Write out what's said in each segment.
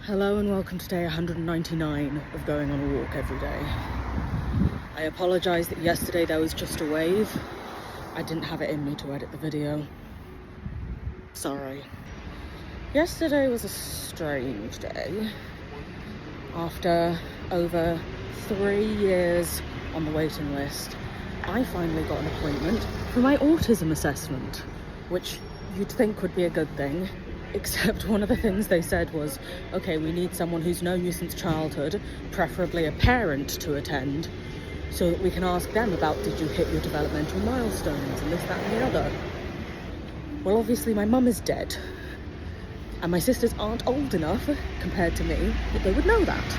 Hello and welcome to day 199 of going on a walk every day. I apologise that yesterday there was just a wave. I didn't have it in me to edit the video. Sorry. Yesterday was a strange day. After over 3 years on the waiting list, I finally got an appointment for my autism assessment, which you'd think would be a good thing. Except one of the things they said was, okay, we need someone who's known you since childhood, preferably a parent, to attend, so that we can ask them about, did you hit your developmental milestones and this, that and the other. Well, obviously my mum is dead, and my sisters aren't old enough, compared to me, that they would know that.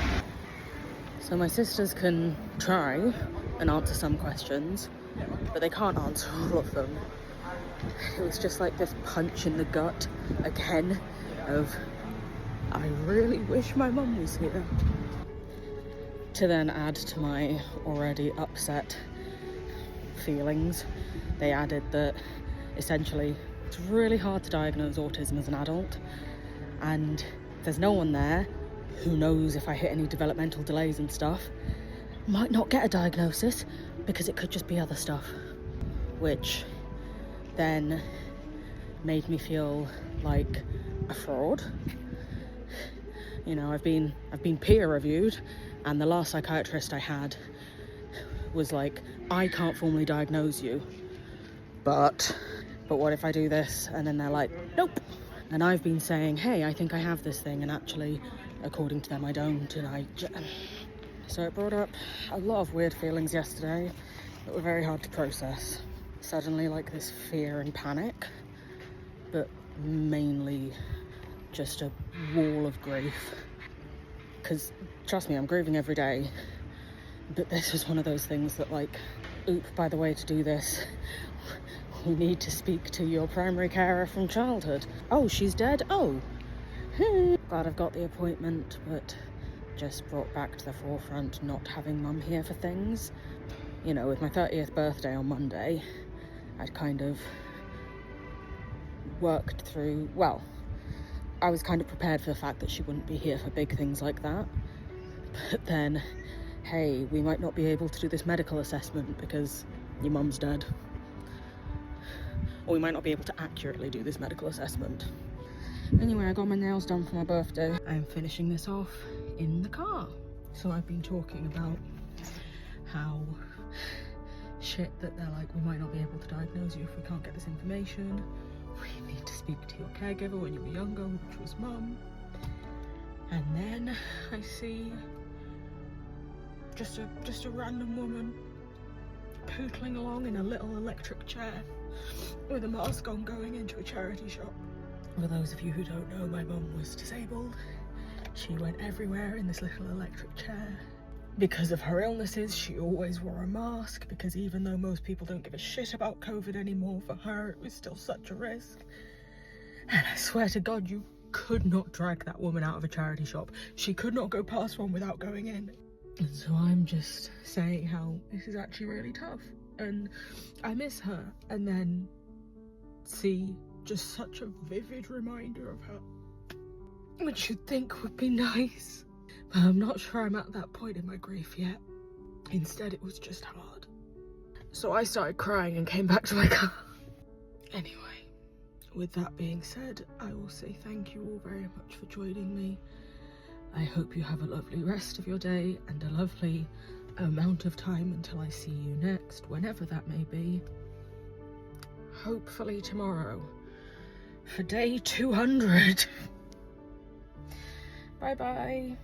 So my sisters can try and answer some questions, but they can't answer all of them. It was just like this punch in the gut again of, I really wish my mum was here. To then add to my already upset feelings, they added that essentially it's really hard to diagnose autism as an adult, and there's no one there who knows if I hit any developmental delays and stuff. Might not get a diagnosis because it could just be other stuff, which then made me feel like a fraud. You know, I've been peer reviewed, and the last psychiatrist I had was like, I can't formally diagnose you, but what if I do this? And then they're like, nope. And I've been saying, hey, I think I have this thing, and actually, according to them, I don't. So it brought up a lot of weird feelings yesterday that were very hard to process. Suddenly, like, this fear and panic, but mainly just a wall of grief. Because, trust me, I'm grieving every day, but this was one of those things that, like, oop, by the way, to do this, we need to speak to your primary carer from childhood. Oh, she's dead? Oh. Glad I've got the appointment, but just brought back to the forefront not having mum here for things. You know, with my 30th birthday on Monday, I'd kind of worked through, well, I was kind of prepared for the fact that she wouldn't be here for big things like that. But then, hey, we might not be able to do this medical assessment because your mum's dead. Or we might not be able to accurately do this medical assessment. Anyway, I got my nails done for my birthday. I'm finishing this off in the car. So I've been talking about how shit that they're like, we might not be able to diagnose you if we can't get this information. We need to speak to your caregiver when you were younger, which was mum. And then I see just a random woman pootling along in a little electric chair with a mask on, going into a charity shop. For those of you who don't know, my mum was disabled. She went everywhere in this little electric chair. Because of her illnesses, she always wore a mask, because even though most people don't give a shit about COVID anymore, for her it was still such a risk. And I swear to God, you could not drag that woman out of a charity shop. She could not go past one without going in. And so I'm just saying how this is actually really tough, and I miss her, and then see just such a vivid reminder of her, which you'd think would be nice. But I'm not sure I'm at that point in my grief yet. Instead, it was just hard. So I started crying and came back to my car. Anyway, with that being said, I will say thank you all very much for joining me. I hope you have a lovely rest of your day and a lovely amount of time until I see you next, whenever that may be. Hopefully tomorrow, for day 200. Bye bye.